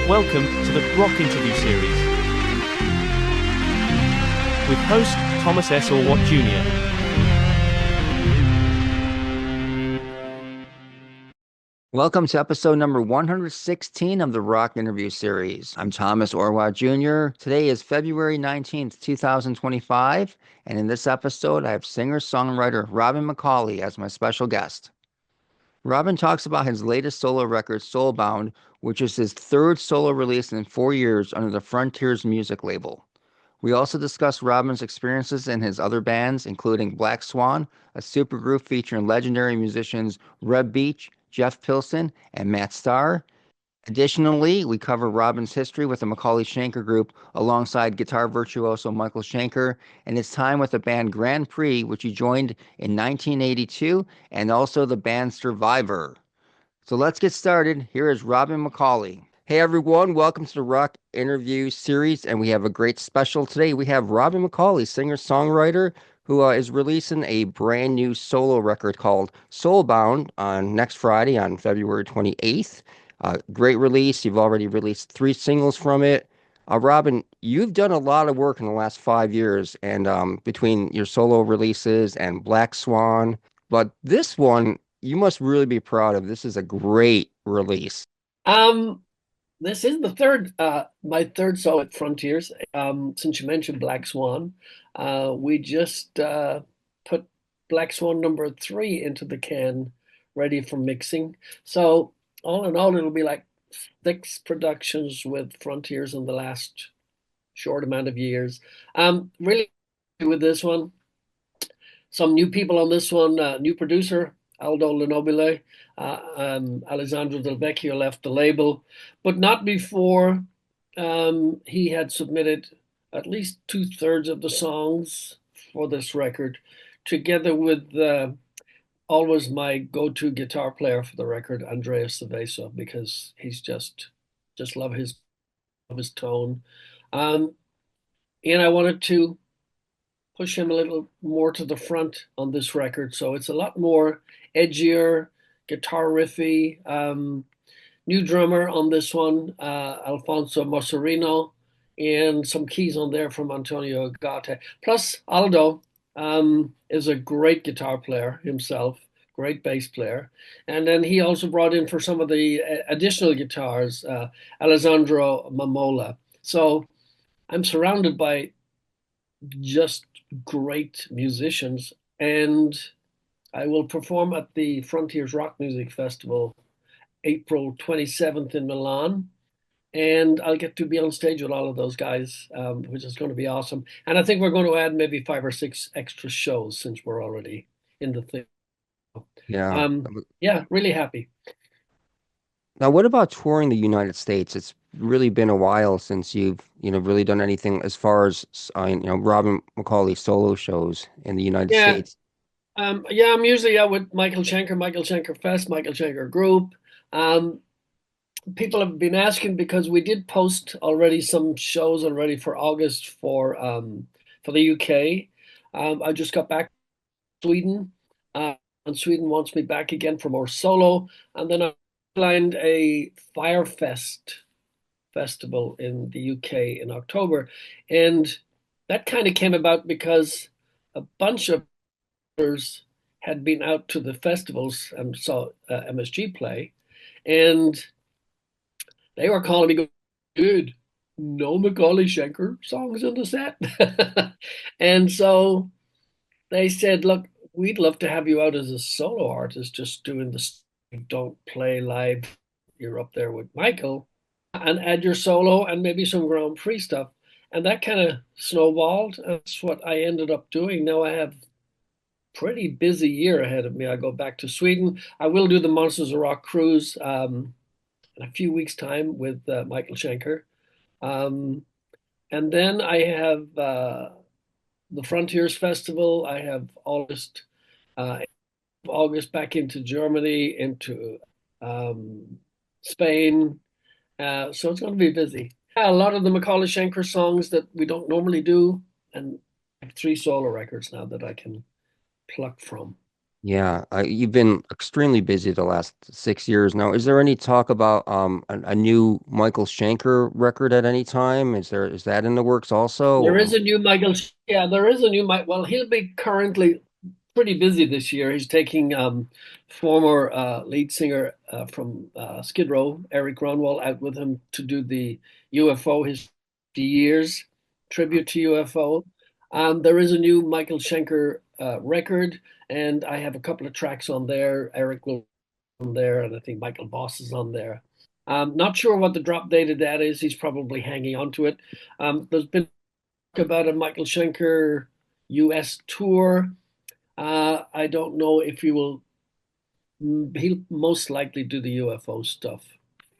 Welcome to the Rock Interview Series with host Thomas S. Orwatt Jr. Welcome to episode number 116 of the Rock Interview Series. I'm Thomas Orwatt Jr. Today is February 19th, 2025, and in this episode, I have singer-songwriter Robin McAuley as my special guest. Robin talks about his latest solo record, Soulbound, which is his third solo release in 4 years under the Frontiers music label. We also discuss Robin's experiences in his other bands, including Black Swan, a supergroup featuring legendary musicians Reb Beach, Jeff Pilson, and Matt Starr. Additionally, we cover Robin's history with the McAuley Schenker Group alongside guitar virtuoso Michael Schenker and his time with the band Grand Prix, which he joined in 1982, and also the band Survivor. So let's get started. Here is Robin McAuley. Hey everyone, welcome to the Rock Interview Series, and we have a great special today. We have Robin McAuley, singer-songwriter, who is releasing a brand new solo record called Soulbound on next Friday on February 28th. Great release. You've already released 3 singles from it. Robin, you've done a lot of work in the last 5 years, and between your solo releases and Black Swan, but this one you must really be proud of. This is a great release. Um, this is the third, my third solo at Frontiers. Since you mentioned Black Swan, we just put Black Swan number 3 into the can, ready for mixing. So all in all, it'll be like 6 productions with Frontiers in the last short amount of years. Really with this one, some new people on this one, new producer Aldo Lenobile, Alessandro Del Vecchio left the label, but not before he had submitted at least 2/3 of the songs for this record, together with always my go-to guitar player for the record, Andrea Cerveso, because he's just love his tone. And I wanted to push him a little more to the front on this record, so it's a lot more edgier, guitar riffy. New drummer on this one, Alfonso Mosserino, and some keys on there from Antonio Garte. Plus, Aldo is a great guitar player himself, great bass player. And then he also brought in for some of the additional guitars, Alessandro Mamola. So I'm surrounded by just great musicians, and I will perform at the Frontiers Rock Music Festival April 27th in Milan, and I'll get to be on stage with all of those guys, which is going to be awesome. And I think we're going to add maybe 5 or 6 extra shows since we're already in the thing. Yeah. Yeah, really happy. Now, what about touring the United States? It's really been a while since you've, really done anything as far as, Robin McAuley solo shows in the United Yeah, States. yeah, I'm usually out with Michael Schenker, Michael Schenker Fest, Michael Schenker Group. Um, People have been asking because we did post already some shows already for August for the UK. I just got back to Sweden, and Sweden wants me back again for more solo. And then I planned a Firefest festival in the UK in October, and that kind of came about because a bunch of others had been out to the festivals and saw MSG play, and they were calling me, going, dude, no McAuley Schenker songs in the set. And so they said, look, we'd love to have you out as a solo artist, just doing this. Don't play live. You're up there with Michael and add your solo and maybe some Grand Prix stuff. And that kind of snowballed. That's what I ended up doing. Now I have pretty busy year ahead of me. I go back to Sweden. I will do the Monsters of Rock cruise in a few weeks' time with Michael Schenker. Um, and then I have the Frontiers Festival. I have uh, August back into Germany, into Spain. So it's going to be busy. A lot of the McAuley Schenker songs that we don't normally do, and I have 3 solo records now that I can pluck from. Yeah, you've been extremely busy the last 6 years now. Is there any talk about a new Michael Schenker record at any time? Is that in the works There also? is a new Michael. Yeah, there is a new Mike. Well, he'll be currently pretty busy this year. He's taking former lead singer from Skid Row, Eric Gronwall, out with him to do the UFO his 50 years tribute to UFO. There is a new Michael Schenker record, and I have a couple of tracks on there. Eric will on there, and I think Michael Boss is on there. Not sure what the drop date of that is. He's probably hanging on to it. There's been about a Michael Schenker US tour. I don't know if he will. He'll most likely do the UFO stuff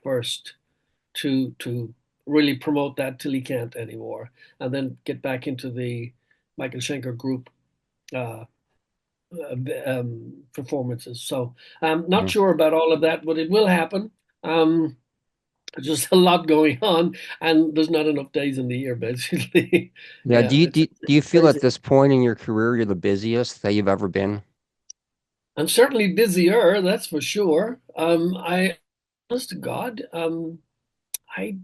first to really promote that till he can't anymore, and then get back into the Michael Schenker Group uh, performances. So I'm not Mhm. sure about all of that, but it will happen. Um, there's just a lot going on, and there's not enough days in the year, basically. Yeah, Yeah, it's do you feel at crazy. this point in your career you're the busiest that you've ever been? I'm certainly busier, that's for sure. Honest to God, I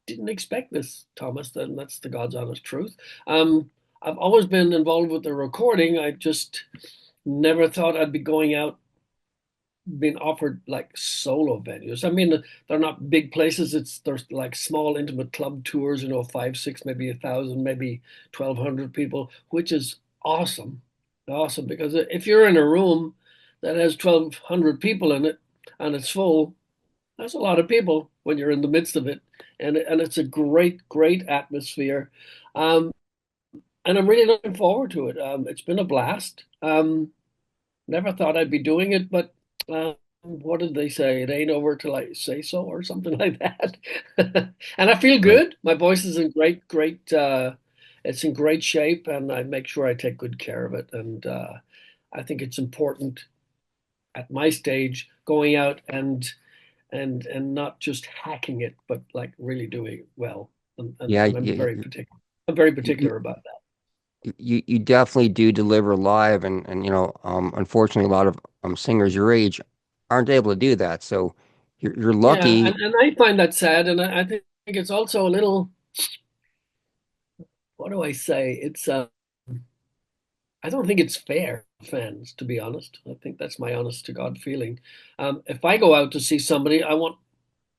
didn't expect this, Thomas. Then that's the God's honest truth. I've always been involved with the recording. I just never thought I'd be going out, being offered like solo venues. I mean, they're not big places. There's like small intimate club tours, five, six, maybe 1,000, maybe 1,200 people, which is awesome, awesome. Because if you're in a room that has 1,200 people in it and it's full, that's a lot of people when you're in the midst of it, and it's a great, great atmosphere. Um, and I'm really looking forward to it. It's been a blast. Never thought I'd be doing it, but what did they say? It ain't over till I say so, or something like that. And I feel Right. good. My voice is in great, great. It's in great shape, and I make sure I take good care of it. And I think it's important at my stage going out and not just hacking it, but like really doing well. Yeah, And I'm very particular. I'm very you, particular about that. you definitely do deliver live, and unfortunately a lot of singers your age aren't able to do that. So you're Yeah, lucky. and I find that sad, and I think it's also a little. What do I say? I don't think it's fair to fans, to be honest. I think that's my honest to God feeling. If I go out to see somebody, I want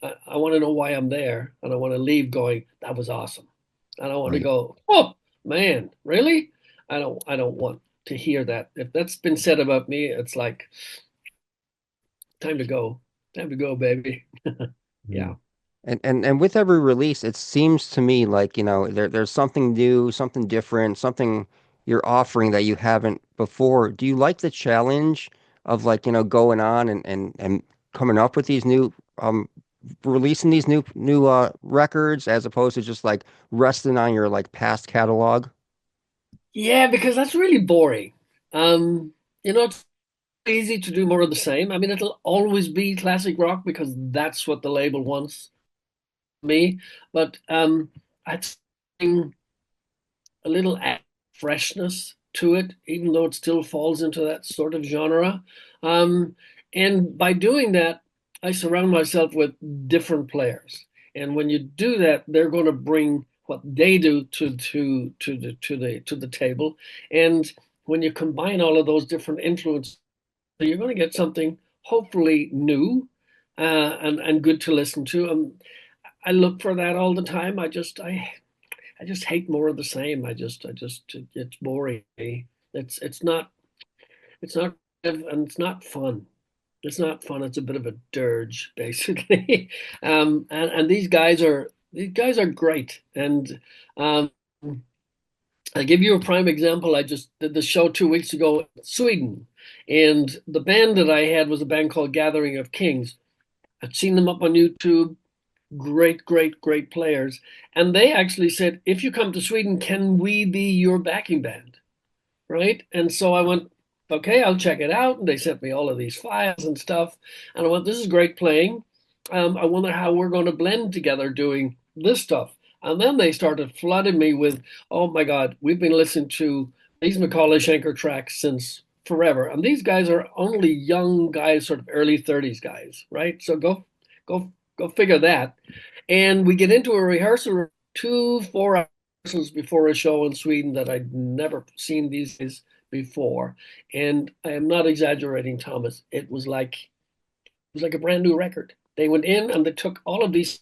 to know why I'm there, and I want to leave going, that was awesome. And I want to Right. go, oh man, really? I don't want to hear that. If that's been said about me, it's like time to go. Time to go, baby. Yeah. Mm. And with every release, it seems to me like, there's something new, something different, something you're offering that you haven't before. Do you like the challenge of like, going on and coming up with these new releasing these new records as opposed to just like resting on your like past catalog? Yeah, because that's really boring. It's easy to do more of the same. I mean, it'll always be classic rock because that's what the label wants me. But I think a little freshness to it, even though it still falls into that sort of genre. Um, and by doing that, I surround myself with different players. And when you do that, they're going to bring what they do to the table. And when you combine all of those different influences, you're going to get something hopefully new and good to listen to. I look for that all the time. I just hate more of the same. It's boring. It's not and it's not fun. It's not fun. It's a bit of a dirge, basically. And these guys are great. And um, I'll give you a prime example. I just did the show 2 weeks ago in Sweden, and the band that I had was a band called Gathering of Kings. I'd seen them up on YouTube. Great, great, great players. And they actually said, if you come to Sweden, can we be your backing band? Right. And so I went, okay, I'll check it out. And they sent me all of these files and stuff. And I went, this is great playing. I wonder how we're going to blend together doing this stuff. And then they started flooding me with, oh my God, we've been listening to these McAuley Schenker tracks since forever. And these guys are only young guys, sort of early 30s guys, right? So go figure that. And we get into a rehearsal room, 2 4 hours rehearsals before a show in Sweden that I'd never seen these days before. And I am not exaggerating, Thomas. It was like a brand new record. They went in and they took all of these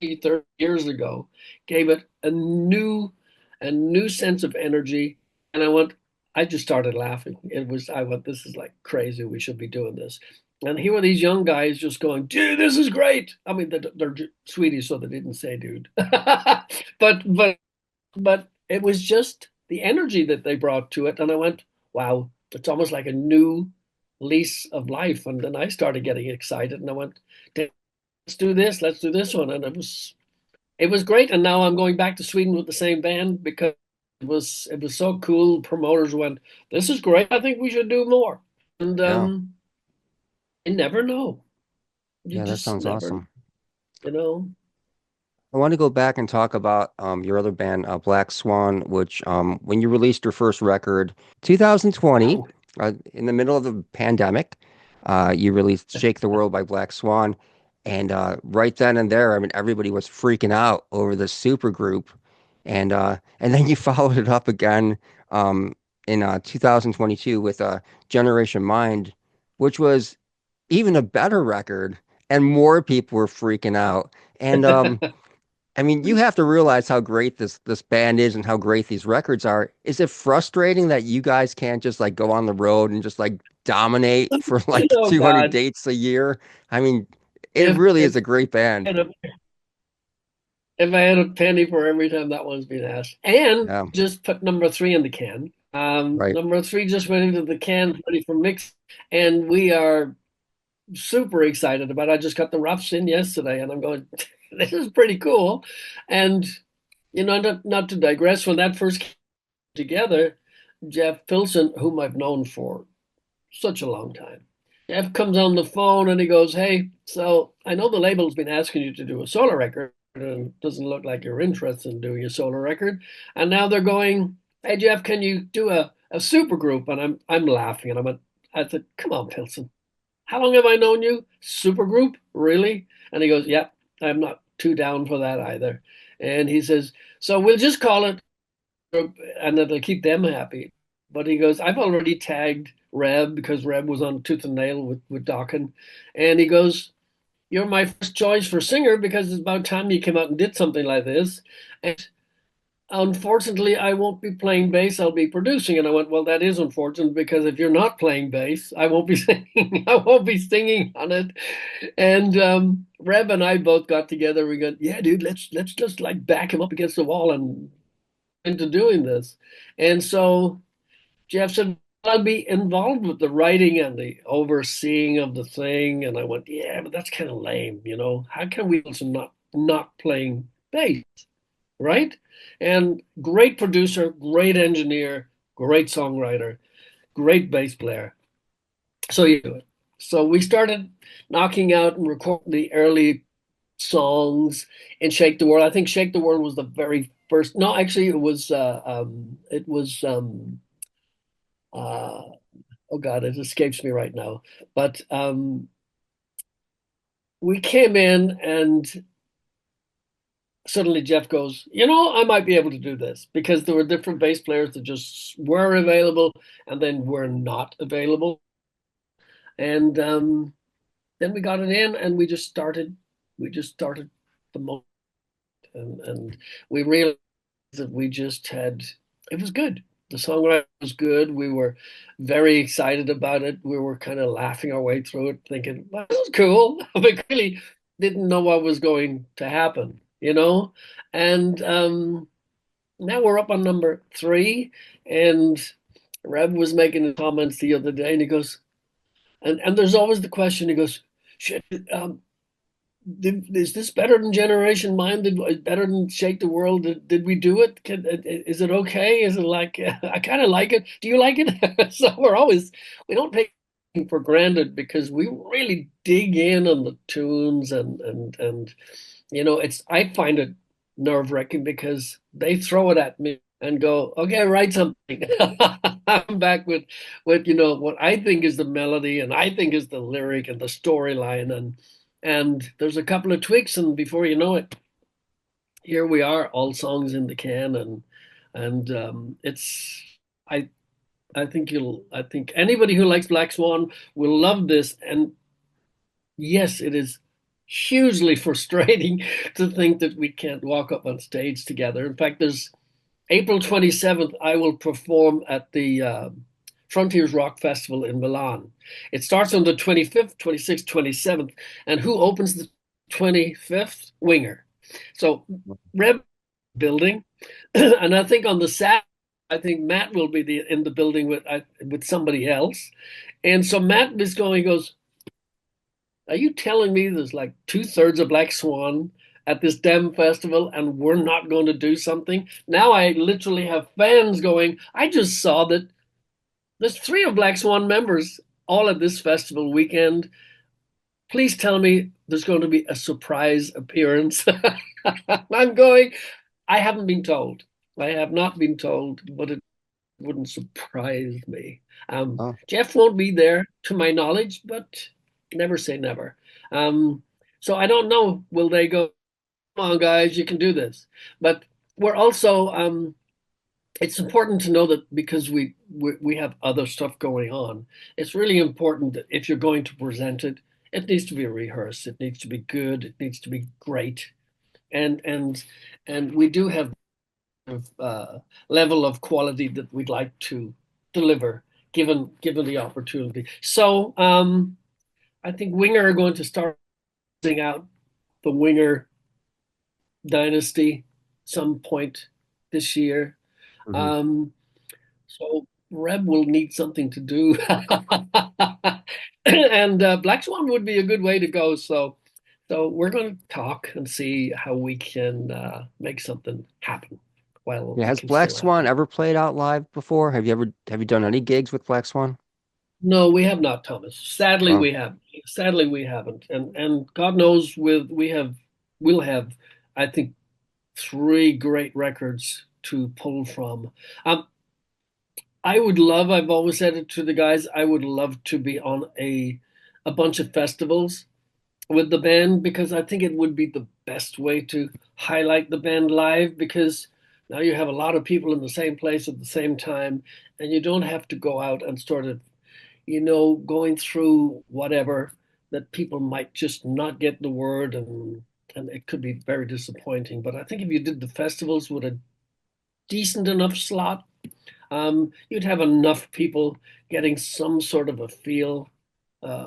30 years ago, gave it a new sense of energy. And I just started laughing. I went, this is like crazy. We should be doing this. And here were these young guys just going, dude, this is great. I mean, they're Swedish, so they didn't say dude. But it was just the energy that they brought to it. And I went, wow, it's almost like a new lease of life. And then I started getting excited and I went, let's do this one. And it was great. And now I'm going back to Sweden with the same band because it was so cool. Promoters went, this is great. I think we should do more. And Yeah. you never know. You Yeah, that just sounds never, awesome. you know. I want to go back and talk about your other band, Black Swan, which when you released your first record, 2020, Wow. in the middle of the pandemic, you released "Shake the World" by Black Swan, and right then and there, I mean, everybody was freaking out over the supergroup, and then you followed it up again in 2022 with Generation Mind, which was even a better record, and more people were freaking out. And I mean, you have to realize how great this band is and how great these records are. Is it frustrating that you guys can't just like go on the road and just like dominate for like Oh 200 God. dates a year? I mean, it If really if is a great band. I had a if I had a penny for every time that one's been asked. And Yeah, just put number three in the can. right. Number three just went into the can ready for mix. And we are super excited about it. I just got the roughs in yesterday and I'm going, this is pretty cool. And not to digress, when that first came together, Jeff Pilson, whom I've known for such a long time. Jeff comes on the phone and he goes, hey, so I know the label's been asking you to do a solo record and it doesn't look like you're interested in doing a solo record. And now they're going, hey, Jeff, can you do a super group? And I'm laughing and I said, come on, Pilson. How long have I known you? Super group? Really? And he goes, yeah, I'm not too down for that either. And he says, so we'll just call it and that'll keep them happy. But he goes, I've already tagged Reb because Reb was on Tooth and Nail with Dokken. And he goes, you're my first choice for singer because it's about time you came out and did something like this. And unfortunately, I won't be playing bass. I'll be producing. And I went, well, that is unfortunate because if you're not playing bass, I won't be singing. I won't be singing on it. And Reb and I both got together. We go, yeah, dude, let's just like back him up against the wall and into doing this. And so Jeff said, I'll be involved with the writing and the overseeing of the thing. And I went, yeah, but that's kind of lame, you know. How can we also not playing bass, right? And great producer, great engineer, great songwriter, great bass player. So you do it. So we started knocking out and recording the early songs in Shake the World. I think Shake the World was the very first. No, actually, it was uh, oh God, it escapes me right now. But we came in and suddenly Jeff goes, I might be able to do this because there were different bass players that just were available and then were not available. And then we got it in and we just started the moment and we realized that it was good. The songwriting was good. We were very excited about it. We were kind of laughing our way through it, thinking, well, this is cool. We really didn't know what was going to happen, you know? And now we're up on number three. And Reb was making comments the other day, and he goes, and there's always the question, he goes, shit, is this better than Generation Mind? Better than Shake the World? Did we do it? Is it okay? Is it like I kind of like it? Do you like it? So we don't take it for granted because we really dig in on the tunes and I find it nerve-wracking because they throw it at me and go, okay, write something. I'm back with what I think is the melody and I think is the lyric and the storyline, and there's a couple of tweaks, and before you know it, here we are, all songs in the can, and it's I I think anybody who likes Black Swan will love this. And yes, it is hugely frustrating to think that we can't walk up on stage together. In fact, there's April 27th, I will perform at the Frontiers Rock Festival in Milan. It starts on the 25th, 26th, 27th. And who opens the 25th? Winger. So, Reb building. And I think on the Saturday, I think Matt will be in the building with somebody else. And so Matt is going, he goes, are you telling me there's like 2/3 of Black Swan at this damn festival and we're not going to do something? Now I literally have fans going, I just saw that there's 3 of Black Swan members all at this festival weekend. Please tell me there's going to be a surprise appearance. I'm going, I haven't been told. I have not been told, but it wouldn't surprise me. Oh, Jeff won't be there, to my knowledge, but never say never. So I don't know. Will they go, come on, guys, you can do this? But we're also, it's important to know that because we have other stuff going on, it's really important that if you're going to present it, it needs to be rehearsed. It needs to be good. It needs to be great. And and and we do have level of quality that we'd like to deliver given the opportunity. So I think Winger are going to start out the Winger dynasty some point this year. mhm. Um, so Reb will need something to do, and Black Swan would be a good way to go. So we're going to talk and see how we can make something happen while Yeah, we has can Black still have. Swan ever played out live before? Have you done any gigs with Black Swan? No, we have not, Thomas. Sadly, Oh, we have. Sadly, we haven't. And God knows, we'll have, I think, 3 great records to pull from. Um, I would love. I've always said it to the guys. I would love to be on a bunch of festivals with the band because I think it would be the best way to highlight the band live because now you have a lot of people in the same place at the same time, and you don't have to go out and sort of going through whatever that people might just not get the word, and it could be very disappointing. But I think if you did the festivals with a decent enough slot, you'd have enough people getting some sort of a feel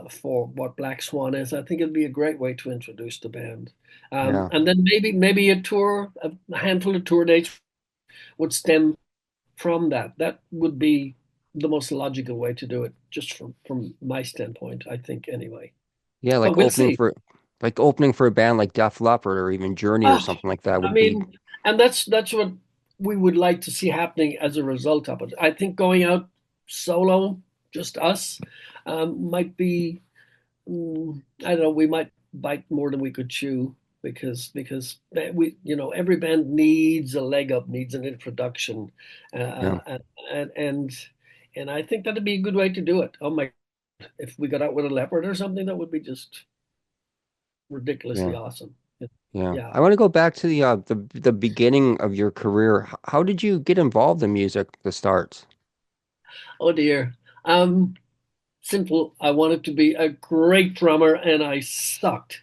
for what Black Swan is. I think it'd be a great way to introduce the band. yeah. And then maybe a handful of tour dates would stem from that. That would be the most logical way to do it, just from my standpoint, I think, anyway. Yeah, But we'll see. like opening for a band like Def Leppard or even Journey or Oh, something like that I would be mean, and that's what we would like to see happening as a result of it. I think going out solo, just us, might be, I don't know, we might bite more than we could chew because every band needs a leg up, needs an introduction, yeah, and and and I think that'd be a good way to do it. Oh my, if we got out with a leopard or something, that would be just ridiculously yeah, awesome. yeah. Yeah. I want to go back to the beginning of your career. How did you get involved in music, the start? Oh dear. Um, Simple. I wanted to be a great drummer, and I sucked.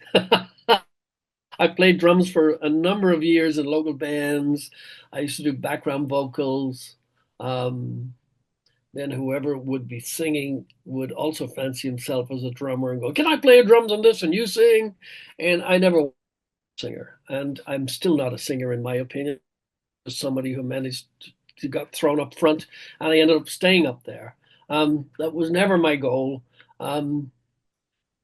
I played drums for a number of years in local bands. I used to do background vocals. Um, then whoever would be singing would also fancy himself as a drummer and go, "Can I play drums on this and you sing?" And I never was a singer, and I'm still not a singer in my opinion. Somebody who managed to got thrown up front, and I ended up staying up there. That was never my goal. Um,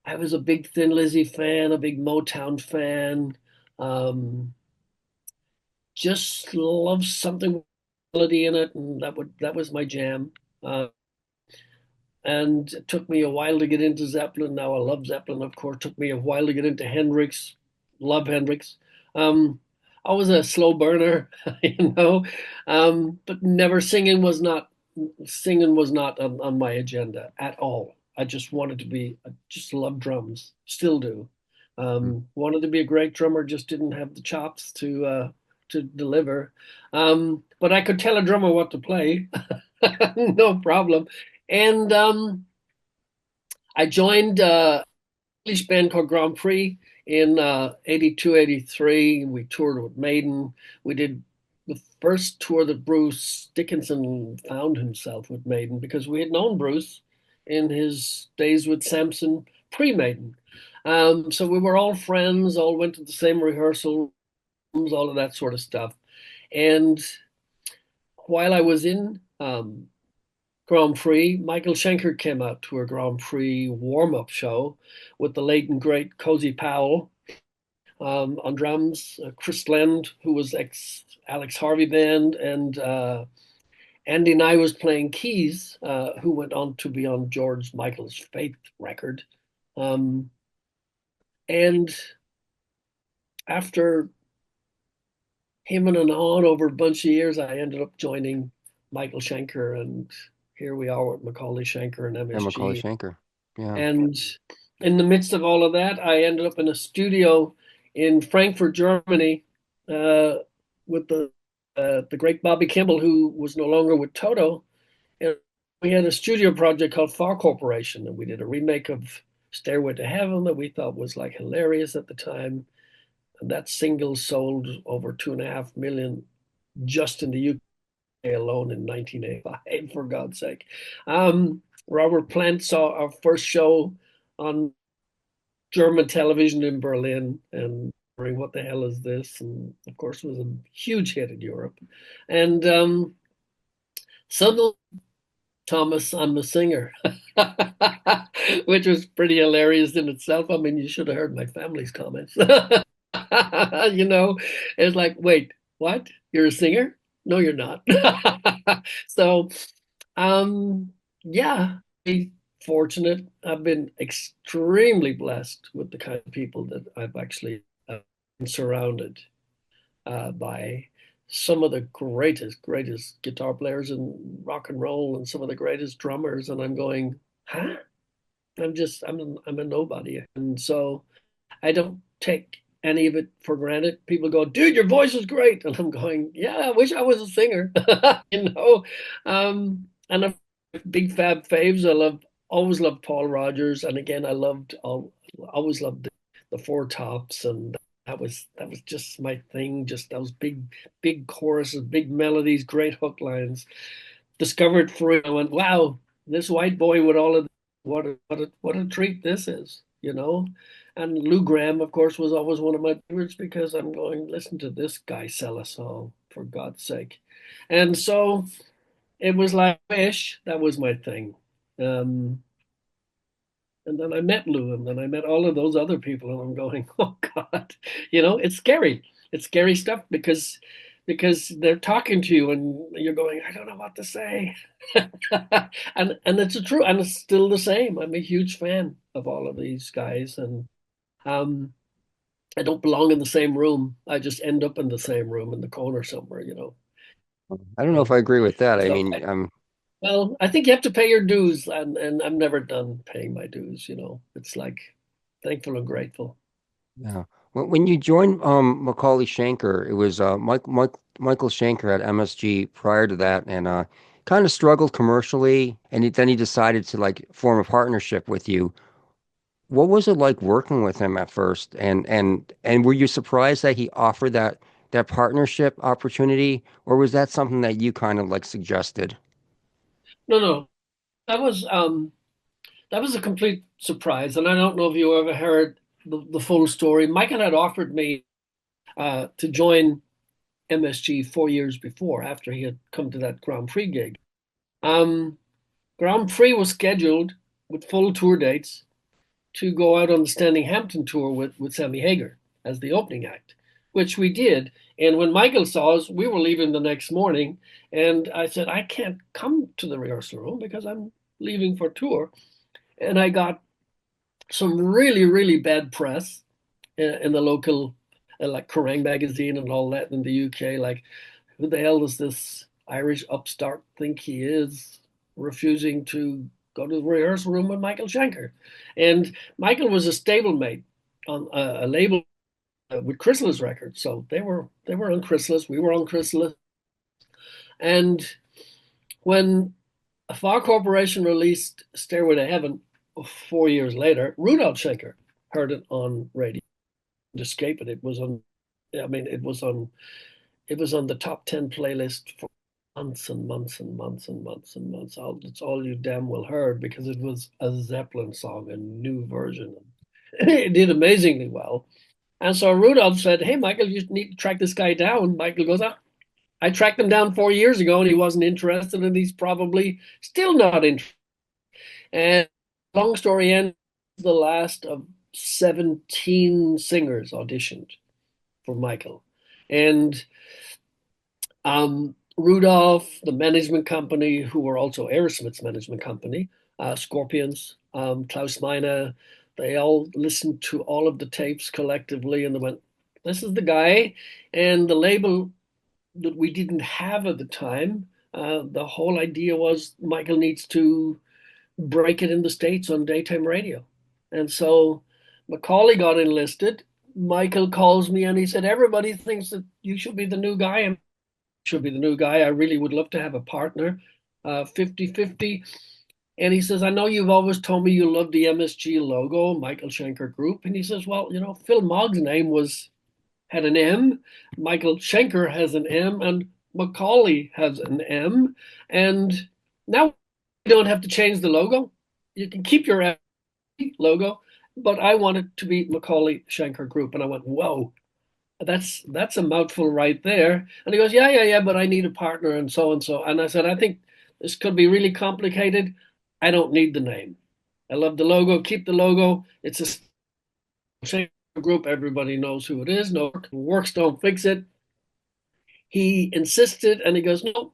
I was a big Thin Lizzy fan, a big Motown fan. Um, just loved something with melody in it, and that was my jam. Uh, and it took me a while to get into Zeppelin. Now I love Zeppelin, of course. It took me a while to get into Hendrix. Love Hendrix. Um, always a slow burner, you know. But never singing was not on my agenda at all. I just wanted to be, I just love drums, still do. Wanted to be a great drummer, just didn't have the chops to deliver. But I could tell a drummer what to play, no problem. And I joined English band called Grand Prix in 82, 83. We toured with Maiden. We did the first tour that Bruce Dickinson found himself with Maiden because we had known Bruce in his days with Samson pre-Maiden. So we were all friends, all went to the same rehearsal rooms, all of that sort of stuff. And while I was in Grand Prix, Michael Schenker came out to a Grand Prix warm-up show with the late and great Cozy Powell on drums, Chris Lend, who was ex Alex Harvey band, and Andy Nye was playing keys, who went on to be on George Michael's Faith record. And after him and on over a bunch of years, I ended up joining Michael Schenker, and here we are with McAuley Schenker and And McAuley MSG. Schenker. Yeah. And in the midst of all of that, I ended up in a studio in Frankfurt, Germany, with the great Bobby Kimball, who was no longer with Toto. And we had a studio project called Far Corporation, and we did a remake of Stairway to Heaven that we thought was like hilarious at the time. And that single sold over 2.5 million just in the UK alone in 1985, for God's sake. Robert Plant saw our first show on German television in Berlin and wondering what the hell is this? And of course, it was a huge hit in Europe. And suddenly, Thomas, I'm a singer, which was pretty hilarious in itself. I mean, you should have heard my family's comments. You know, it's like, wait, what? You're a singer? No, you're not. So, yeah, fortunate. I've been extremely blessed with the kind of people that I've actually been surrounded by some of the greatest guitar players in rock and roll and some of the greatest drummers. And I'm going, huh? I'm a nobody. And so I don't take any of it for granted. People go, dude, your voice is great. And I'm going, yeah, I wish I was a singer, you know? And I'm big fab faves. Always loved Paul Rogers. And again, always loved the Four Tops. And that was just my thing. Just those big choruses, big melodies, great hook lines. Discovered Free. I went, wow, this white boy with all of what a treat this is, you know. And Lou Gramm, of course, was always one of my favorites because I'm going, listen to this guy sell a song, for God's sake. And so it was like Wish, that was my thing. And then I met Lou, and then I met all of those other people, and I'm going, oh God, you know, it's scary. It's scary stuff because they're talking to you and you're going, I don't know what to say. and it's true, and it's still the same. I'm a huge fan of all of these guys, and I don't belong in the same room. I just end up in the same room in the corner somewhere, you know. I don't know if I agree with that. I So, mean, well, I think you have to pay your dues, and I'm never done paying my dues, you know. It's like thankful and grateful. yeah. When you joined McAuley Schenker, it was Michael Schenker at MSG prior to that, and kind of struggled commercially, and then he decided to like form a partnership with you. What was it like working with him at first? And were you surprised that he offered that partnership opportunity, or was that something that you kind of like suggested? No, no, that was a complete surprise, and I don't know if you ever heard the full story. Michael had offered me to join MSG 4 years before, after he had come to that Grand Prix gig. Um, Grand Prix was scheduled with full tour dates to go out on the Standing Hampton tour with Sammy Hagar as the opening act, which we did. And when Michael saw us, we were leaving the next morning, and I said, I can't come to the rehearsal room because I'm leaving for tour. And I got some really, really bad press in the local like Kerrang magazine and all that in the UK. Like, who the hell does this Irish upstart think he is, refusing to go to the rehearsal room with Michael Schenker? And Michael was a stablemate on a label with Chrysalis Records, so they were on Chrysalis, we were on Chrysalis, and when Far Corporation released Stairway to Heaven 4 years later, Rudolph Schenker heard it on radio. Escape it. It was on. I mean, it was on. It was on the top 10 playlist for months and months and months and months and months. It's all you damn well heard because it was a Zeppelin song, a new version. It did amazingly well. And so Rudolph said, "Hey, Michael, you need to track this guy down." Michael goes, "Ah, I tracked him down 4 years ago, and he wasn't interested, and he's probably still not interested." And long story ends, the last of 17 singers auditioned for Michael. And Rudolph, the management company, who were also Aerosmith's management company, Scorpions, Klaus Meine, they all listened to all of the tapes collectively and they went, "This is the guy." And the label that we didn't have at the time, the whole idea was Michael needs to break it in the States on daytime radio. And so McAuley got enlisted. Michael calls me and he said, "Everybody thinks that you should be the new guy and should be the new guy. I really would love to have a partner, 50-50." And he says, "I know you've always told me you love the MSG logo, Michael Schenker Group." And he says, "Well, Phil Mogg's name had an M, Michael Schenker has an M, and McAuley has an M. And now you don't have to change the logo. You can keep your logo, but I want it to be McAuley Schenker Group." And I went, "Whoa, that's a mouthful right there." And he goes, "Yeah, yeah, yeah, but I need a partner and so and so." And I said, "I think this could be really complicated. I don't need the name. I love the logo. Keep the logo. It's a Schenker Group. Everybody knows who it is. No works, don't fix it." He insisted and he goes, "No,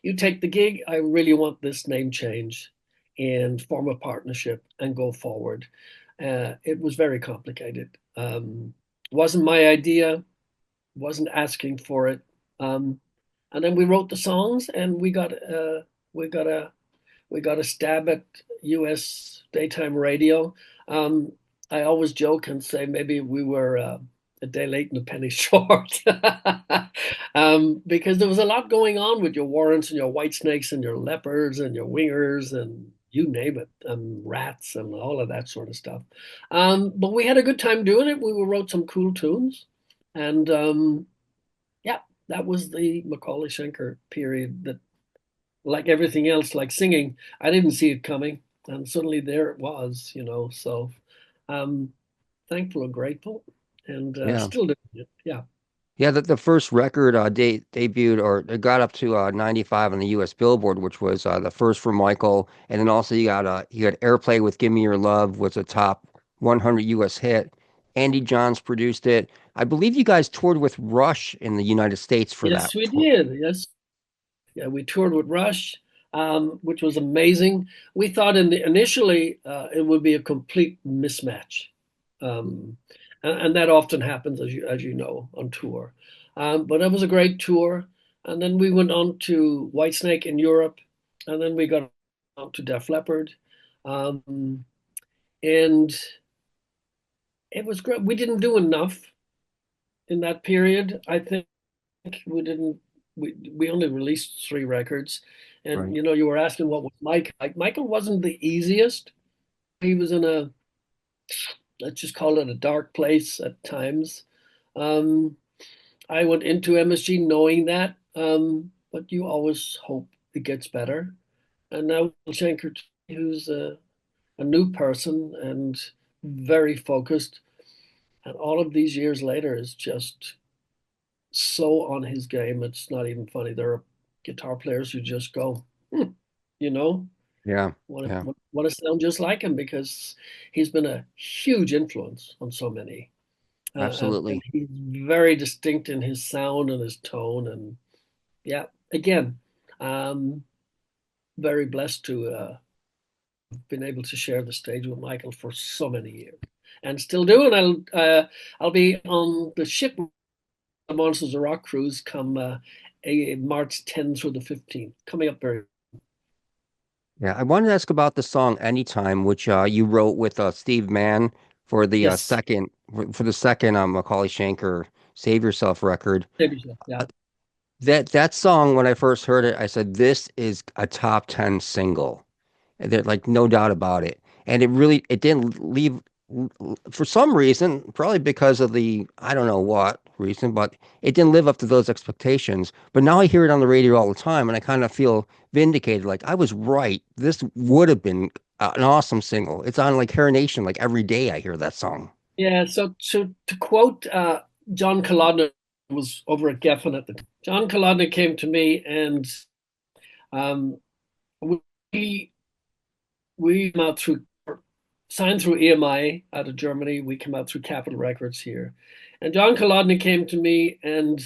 you take the gig. I really want this name change and form a partnership and go forward." It was very complicated. Wasn't my idea, wasn't asking for it. And then we wrote the songs and we got a we got a stab at US daytime radio. I always joke and say maybe we were a day late and a penny short. Because there was a lot going on with your Warrants and your White Snakes and your Leopards and your Wingers and you name it, Rats and all of that sort of stuff. But we had a good time doing it. We wrote some cool tunes. And yeah, that was the McAuley Schenker period that, like everything else, like singing, I didn't see it coming. And suddenly there it was. So thankful and grateful and Yeah. still doing it. Yeah. Yeah, the first record debuted or it got up to 95 on the U.S. Billboard, which was the first for Michael. And then also you got Airplay with "Give Me Your Love" was a top 100 U.S. hit. Andy Johns produced it. I believe you guys toured with Rush in the United States for that Yes, we tour. did. Yes. Yeah, we toured with Rush, which was amazing. We thought initially it would be a complete mismatch. Um, and that often happens, as you know, on tour. But it was a great tour. And then we went on to Whitesnake in Europe, and then we got on to Def Leppard. Um, and it was great. We didn't do enough in that period. I think we didn't. We only released 3 records, and Right. you were asking what was Mike. Like Michael wasn't the easiest. He was in a, let's just call it, a dark place at times. Um, I went into MSG knowing that, but you always hope it gets better. And now Schenker, who's a new person and very focused, and all of these years later is just so on his game. It's not even funny. There are guitar players who just go, you know, Yeah. want Yeah. to want to sound just like him because he's been a huge influence on so many. And Absolutely. he's very distinct in his sound and his tone. And yeah, again, um, very blessed to have been able to share the stage with Michael for so many years. and still do. And I'll be on the ship, the Monsters of Rock cruise, come March 10th through the 15th, coming up very. Yeah, I wanted to ask about the song "Anytime," which you wrote with Steve Mann for the Yes, second Macaulay Schenker "Save Yourself" record. yeah. That song, when I first heard it, I said, "This is a top 10 single." And there, like, no doubt about it. And it didn't leave for some reason, probably because of I don't know what reason, but it didn't live up to those expectations. But now I hear it on the radio all the time, and I kind of feel vindicated. Like, I was right. This would have been an awesome single. It's on like Hair Nation, like every day I hear that song. Yeah, so to quote John Kolodner, who was over at Geffen at the time. John Kolodner came to me, and um, we came out through, signed through EMI out of Germany. We came out through Capitol Records here, and John Kolodner came to me, and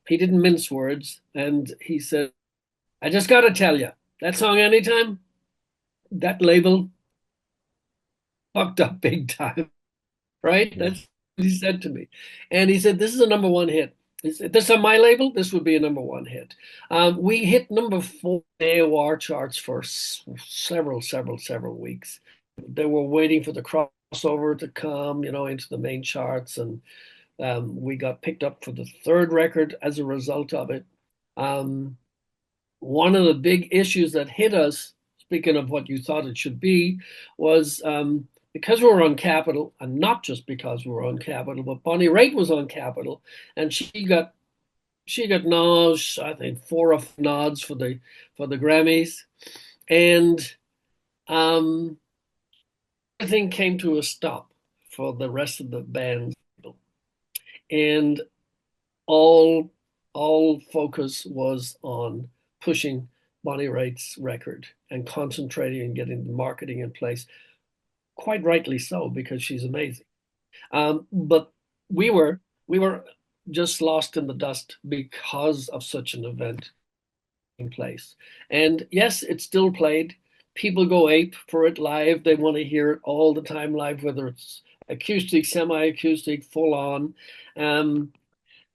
he didn't mince words, and he said, "I just got to tell you, that song Anytime, that label fucked up big time." Right? Yeah. That's what he said to me. And he said, "This is a number one hit. This on my label, this would be a number one hit." We hit number 4 AOR charts for several weeks. They were waiting for the crossover to come, into the main charts. And we got picked up for the third record as a result of it. One of the big issues that hit us, speaking of what you thought it should be, was because we were on Capitol, and not just because we were on Capitol, but Bonnie Raitt was on Capitol, and she got nods, I think 4 nods for the Grammys, and everything came to a stop for the rest of the band, and all focus was on pushing Bonnie Raitt's record and concentrating and getting the marketing in place. Quite rightly so, because she's amazing. But we were just lost in the dust because of such an event in place. And yes, it's still played. People go ape for it live. They want to hear it all the time live, whether it's acoustic, semi-acoustic, full on.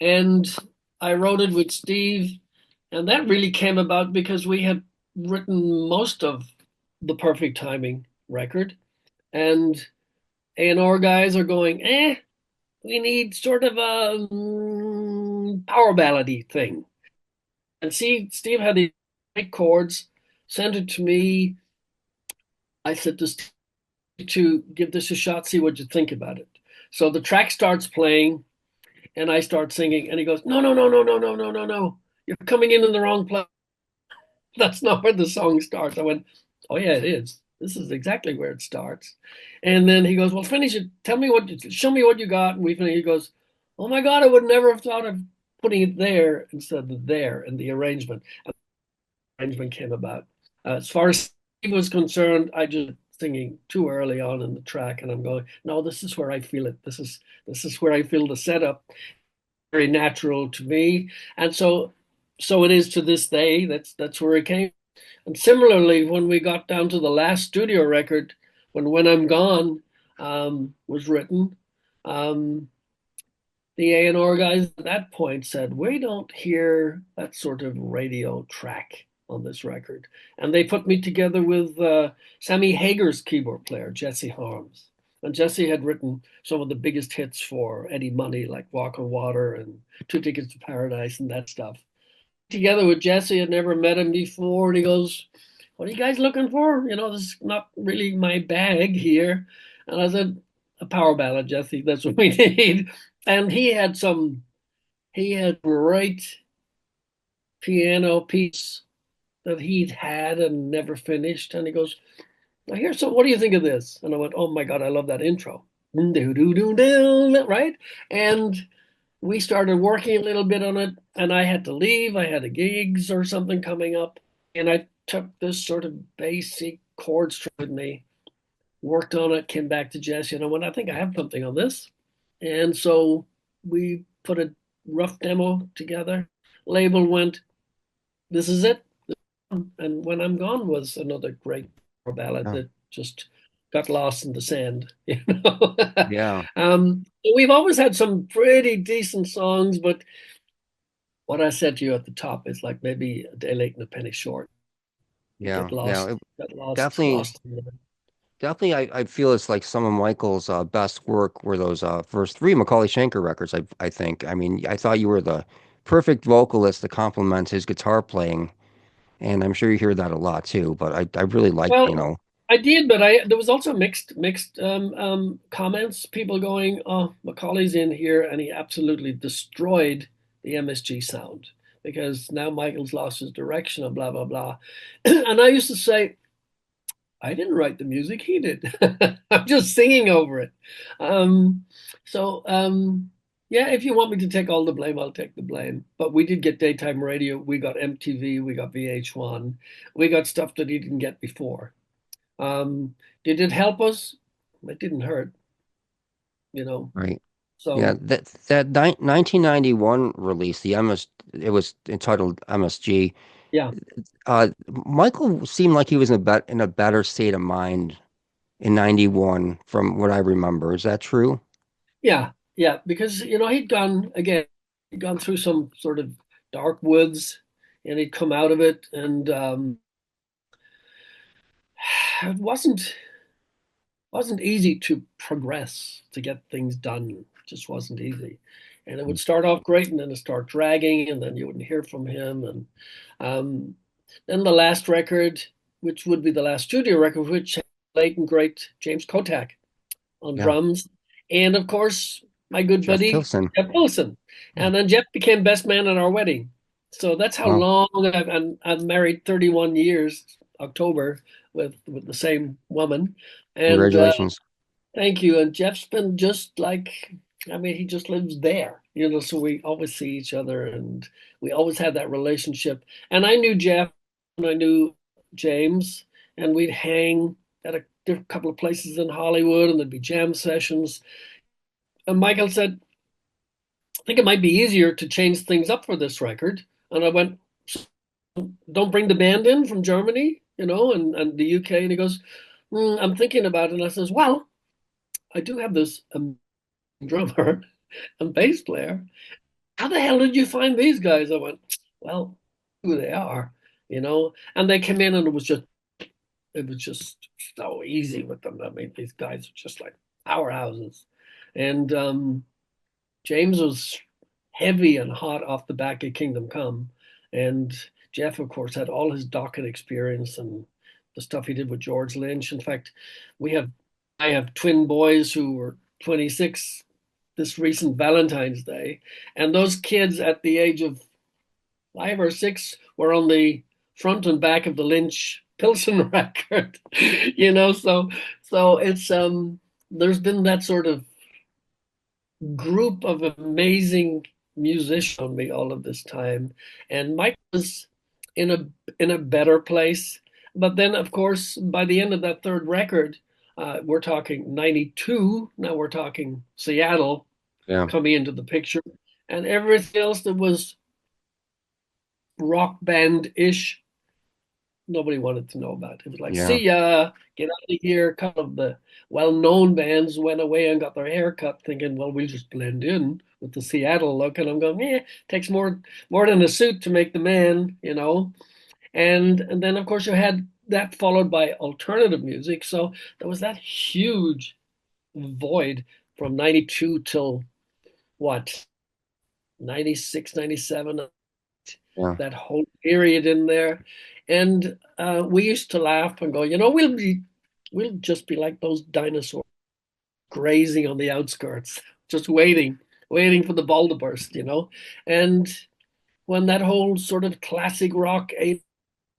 And I wrote it with Steve, and that really came about because we had written most of the Perfect Timing record, and A&R guys are going, we need sort of a power ballady thing. And see, Steve had these great chords, sent it to me. I said to Steve to give this a shot, see what you think about it. So the track starts playing, and I start singing, and he goes, "No, no, no, no, no, no, no, no, no. You're coming in the wrong place. That's not where the song starts." I went, "Oh yeah, it is. This is exactly where it starts." And then he goes, "Well, finish it. Show me what you got." And we finish. He goes, "Oh my God, I would never have thought of putting it there instead of there." And the arrangement came about. As far as he was concerned, I just singing too early on in the track, and I'm going, "No, this is where I feel it. This is where I feel the setup. Very natural to me." And so it is to this day. That's where it came. And similarly, when we got down to the last studio record, when I'm Gone was written, the A&R guys at that point said, "We don't hear that sort of radio track on this record." And they put me together with Sammy Hager's keyboard player, Jesse Harms. And Jesse had written some of the biggest hits for Eddie Money, like Walk on Water and Two Tickets to Paradise and that stuff. Together with Jesse, I'd never met him before. And he goes, "What are you guys looking for? This is not really my bag here." And I said, "A power ballad, Jesse. That's what we need." And he had great piano piece that he'd had and never finished. And he goes, "Now here's some, what do you think of this?" And I went, "Oh my God, I love that intro." Right? And we started working a little bit on it, and I had to leave. I had a gigs or something coming up. And I took this sort of basic chord string with me, worked on it, came back to Jesse, and I went, "I think I have something on this." And so we put a rough demo together. Label went, "This is it." And When I'm Gone was another great ballad Yeah. that just got lost in the sand, you know. Yeah, We've always had some pretty decent songs, but what I said to you at the top is like maybe a day late and a penny short. You yeah, yeah. get lost, Definitely, lost in the definitely. I feel it's like some of Michael's best work were those first three McAuley Schenker records. I think. I mean, I thought you were the perfect vocalist to complement his guitar playing, and I'm sure you hear that a lot too. But I really like, you Well, know, I did, but I there was also mixed comments. People going, "Oh, Macaulay's in here, and he absolutely destroyed the MSG sound because now Michael's lost his direction and blah blah blah." And I used to say, "I didn't write the music; he did. I'm just singing over it." Um, so yeah, if you want me to take all the blame, I'll take the blame. But we did get daytime radio. We got MTV. We got VH1. We got stuff that he didn't get before. Um, did it help us? It didn't hurt, you know. right? Yeah, So that 1991 release, the MS, it was entitled MSG. yeah, Michael seemed like he was in a better state of mind in 91 from what I remember. Is that true? yeah, yeah. Because he'd gone again, he'd gone through some sort of dark woods, and he'd come out of it, and it wasn't easy to progress to get things done. It just wasn't easy, and it would start off great, and then it start dragging, and then you wouldn't hear from him, and um, then the last record, which would be the last studio record, which had late and great James Kotak on Yeah. drums, and of course my good Jeff buddy Pilson. Jeff Pilson, Yeah. and then Jeff became best man at our wedding. So that's how Wow. long I'm married 31 years October with the same woman, and Congratulations. thank you. And Jeff's been just like, I mean, he just lives there, so we always see each other and we always had that relationship. And I knew Jeff and I knew James, and we'd hang at a couple of places in Hollywood and there'd be jam sessions. And Michael said, I think it might be easier to change things up for this record. And I went, don't bring the band in from Germany, and the UK. And he goes, I'm thinking about it. And I says, well, I do have this drummer and bass player. How the hell did you find these guys? I went, well, who they are, and they came in and it was just so easy with them. I mean, these guys are just like powerhouses. And James was heavy and hot off the back of Kingdom Come. And Jeff, of course, had all his Dokken experience and the stuff he did with George Lynch. In fact, I have twin boys who were 26 this recent Valentine's Day, and those kids at the age of 5 or 6 were on the front and back of the Lynch Pilson record, So it's there's been that sort of group of amazing musicians on me all of this time, and Mike was in a better place. But then, of course, by the end of that third record, we're talking 92. Now we're talking Seattle Yeah. coming into the picture, and everything else that was rock band-ish, nobody wanted to know about. It was like, Yeah. see ya, get out of here. Kind of the well-known bands went away and got their hair cut, thinking, well, we'll just blend in with the Seattle look. And I'm going, takes more than a suit to make the man. And then of course you had that followed by alternative music. So there was that huge void from 92 till what, 96, 97, Yeah. that whole period in there. And we used to laugh and go, we'll just be like those dinosaurs grazing on the outskirts, just waiting for the ball to burst. And when that whole sort of classic rock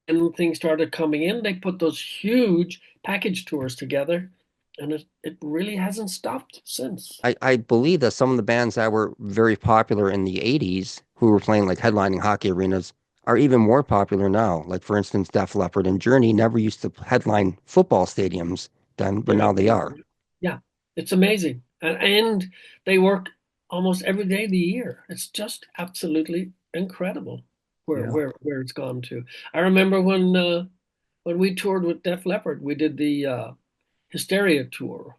and thing started coming in, they put those huge package tours together, and it really hasn't stopped since. I believe that some of the bands that were very popular in the 80s who were playing like headlining hockey arenas are even more popular now. Like for instance, Def Leppard and Journey never used to headline football stadiums then, but now they are. Yeah, it's amazing. And they work almost every day of the year. It's just absolutely incredible where Yeah. where where it's gone to. I remember when we toured with Def Leppard, we did the Hysteria tour.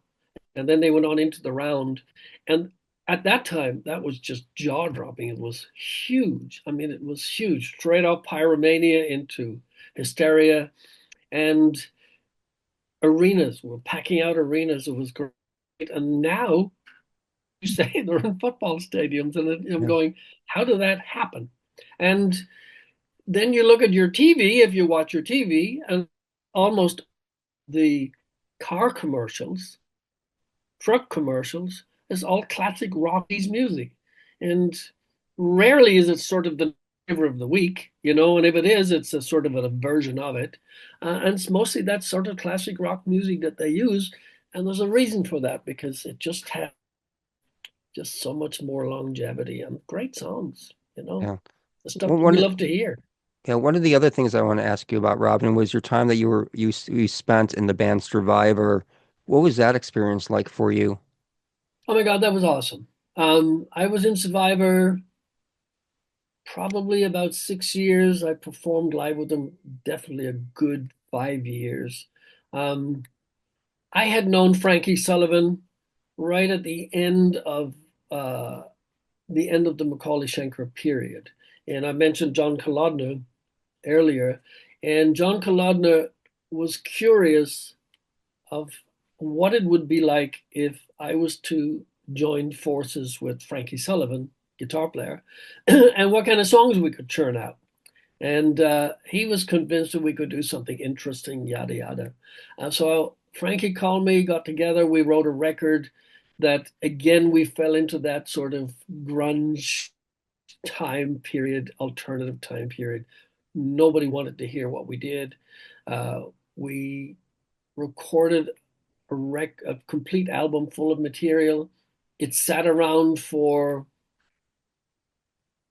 And then they went on into the round. And at that time, that was just jaw dropping. It was huge. I mean, it was huge. Straight up Pyromania into Hysteria. And arenas were packing out arenas. It was great. And now you say they're in football stadiums. And I'm Yeah. going, how did that happen? And then you look at your TV, if you watch your TV, and almost the car commercials, truck commercials, is all classic rockies music. And rarely is it sort of the flavor of the week, and if it is, it's a sort of a version of it. And it's mostly that sort of classic rock music that they use. And there's a reason for that because it just has just so much more longevity and great songs, Yeah. the stuff Well, that we love to hear. yeah, one of the other things I want to ask you about, Robin, was your time that you spent in the band Survivor. What was that experience like for you? Oh my God, that was awesome. I was in Survivor probably about 6 years. I performed live with them definitely a good 5 years. Um, I had known Frankie Sullivan right at uh, the end of the McAuley Schenker period, and I mentioned John Kolodner earlier, and John Kolodner was curious of what it would be like if I was to join forces with Frankie Sullivan, guitar player, and what kind of songs we could churn out. And he was convinced that we could do something interesting, yada, yada. So Frankie called me, got together, we wrote a record that, again, we fell into that sort of grunge time period, alternative time period. Nobody wanted to hear what we did. We recorded a complete album full of material. It sat around for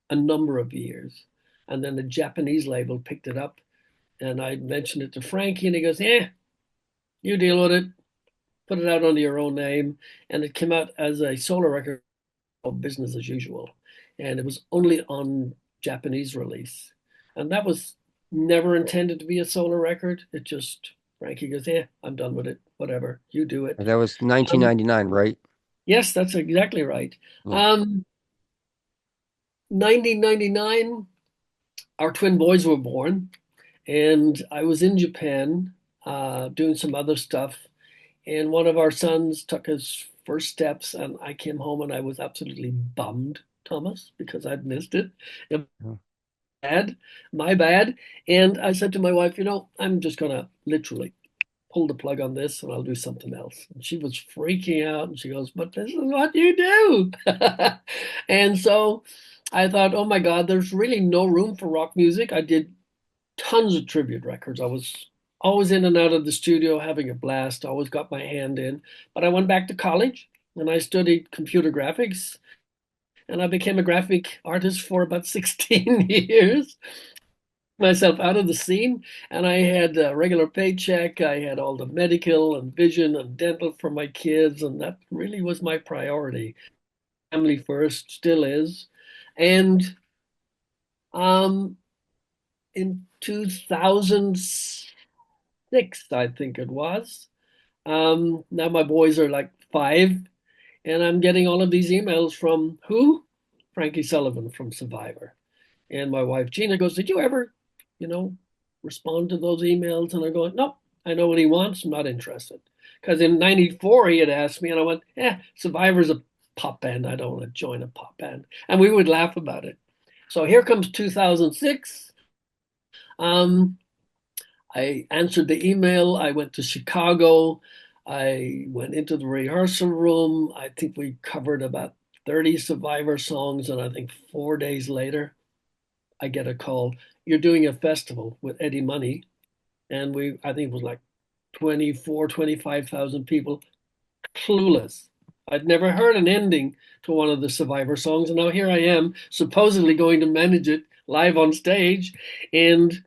a number of years. And then the Japanese label picked it up. And I mentioned it to Frankie, and he goes, "Yeah, you deal with it. Put it out under your own name." And it came out as a solo record called Business as Usual. And it was only on Japanese release. And that was never intended to be a solo record. It just, Frankie goes, "Yeah, I'm done with it. Whatever. You do it." That was Um, 1999, right? yes, that's exactly right. Yeah. 1999, our twin boys were born, and I was in Japan doing some other stuff. And one of our sons took his first steps, and I came home and I was absolutely bummed, Thomas, because I'd missed it. It was Yeah. bad, my bad. And I said to my wife, I'm just going to literally pull the plug on this and I'll do something else. And she was freaking out and she goes, "But this is what you do." And so I thought, oh my God, there's really no room for rock music. I did tons of tribute records. I was always in and out of the studio having a blast, always got my hand in. But I went back to college and I studied computer graphics and I became a graphic artist for about 16 years. Myself out of the scene, and I had a regular paycheck. I had all the medical and vision and dental for my kids, and that really was my priority. Family first, still is. And um, in 2006, I think it was. Now my boys are like 5, and I'm getting all of these emails from who? Frankie Sullivan from Survivor. And my wife Gina goes, "Did you ever, you know, respond to those emails?" And I go, "No, I know what he wants. I'm not interested." Because in '94 he had asked me, and I went, Survivor's a pop band. I don't want to join a pop band. And we would laugh about it. So here comes 2006. Um, I answered the email. I went to Chicago. I went into the rehearsal room. I think we covered about 30 Survivor songs. And I think 4 days later, I get a call. "You're doing a festival with Eddie Money." And I think it was like 24, 25,000 people, clueless. I'd never heard an ending to one of the Survivor songs. And now here I am, supposedly going to manage it live on stage. And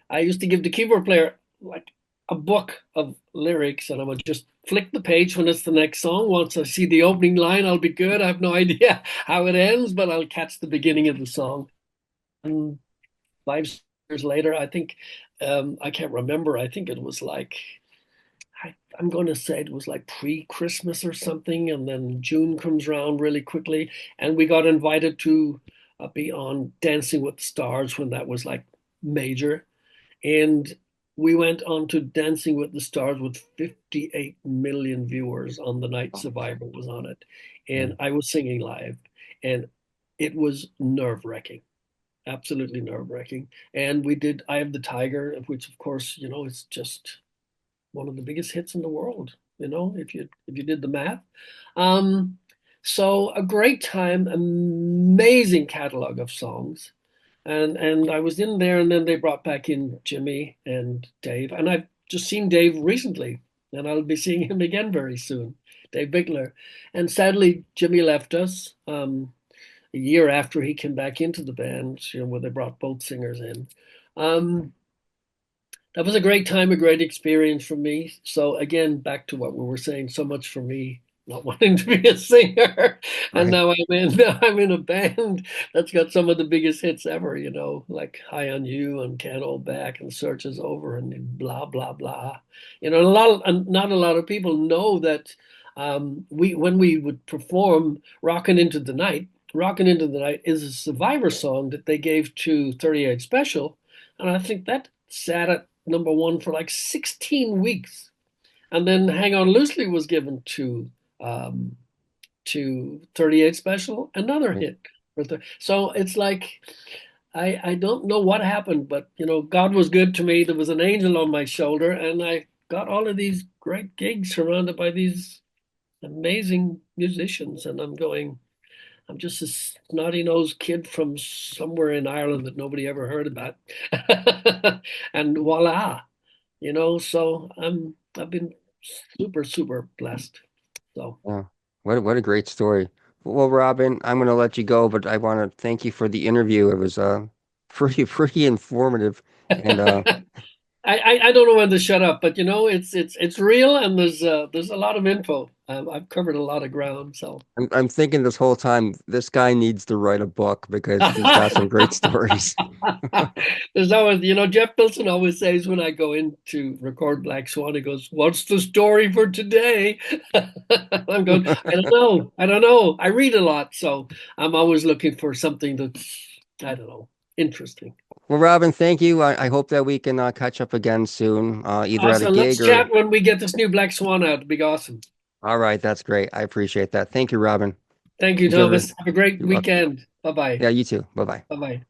I used to give the keyboard player like a book of lyrics, and I would just flick the page when it's the next song. Once I see the opening line, I'll be good. I have no idea how it ends, but I'll catch the beginning of the song. And 5 years later, I think, I can't remember. I think it was like, I'm going to say it was like pre-Christmas or something, and then June comes around really quickly, and we got invited to be on Dancing with the Stars when that was like major, and we went on to Dancing with the Stars with 58 million viewers on the night Oh, Survivor was on it, yeah. and I was singing live, and it was nerve-wracking, absolutely nerve-wracking. And we did "I Have the Tiger," which of course, is just one of the biggest hits in the world, if you did the math. Um, so a great time, amazing catalog of songs. And I was in there, and then they brought back in Jimmy and Dave. And I've just seen Dave recently, and I'll be seeing him again very soon, Dave Bickler. And sadly, Jimmy left us a year after he came back into the band, where they brought both singers in. Um, that was a great time, a great experience for me. So again, back to what we were saying, so much for me not wanting to be a singer. And Right. now I'm in a band that's got some of the biggest hits ever, like High on You and Can't Hold Back and Search Is Over and blah blah blah. And not a lot of people know that we when we would perform Rockin' Into the Night is a Survivor song that they gave to 38 Special. And I think that sat at number one for like 16 weeks. And then Hang On Loosely was given um, to 38 Special, another Right. hit. So it's like, I don't know what happened, but God was good to me. There was an angel on my shoulder, and I got all of these great gigs surrounded by these amazing musicians. And I'm just a snotty-nosed kid from somewhere in Ireland that nobody ever heard about. And voila, so I've been super, super blessed. So Yeah. What a great story. Well, Robin, I'm going to let you go, but I want to thank you for the interview. It was pretty informative, and I don't know when to shut up, but it's real, and there's a lot of info. I've covered a lot of ground, so. I'm thinking this whole time this guy needs to write a book because he's got some great stories. There's always, Jeff Pilson always says when I go in to record Black Swan, he goes, "What's the story for today?" I'm going, I don't know. I don't know. I read a lot, so I'm always looking for something that's, I don't know, interesting. Well, Robin, thank you. I hope that we can catch up again soon, either at a Awesome. Let's gig or. chat when we get this new Black Swan out. It'd be awesome. All right, that's great. I appreciate that. Tink you, Robin. Thank you, Enjoy the. Thomas. Have a great You're welcome. weekend. Bye-bye. Yeah, you too. Bye bye. Bye-bye.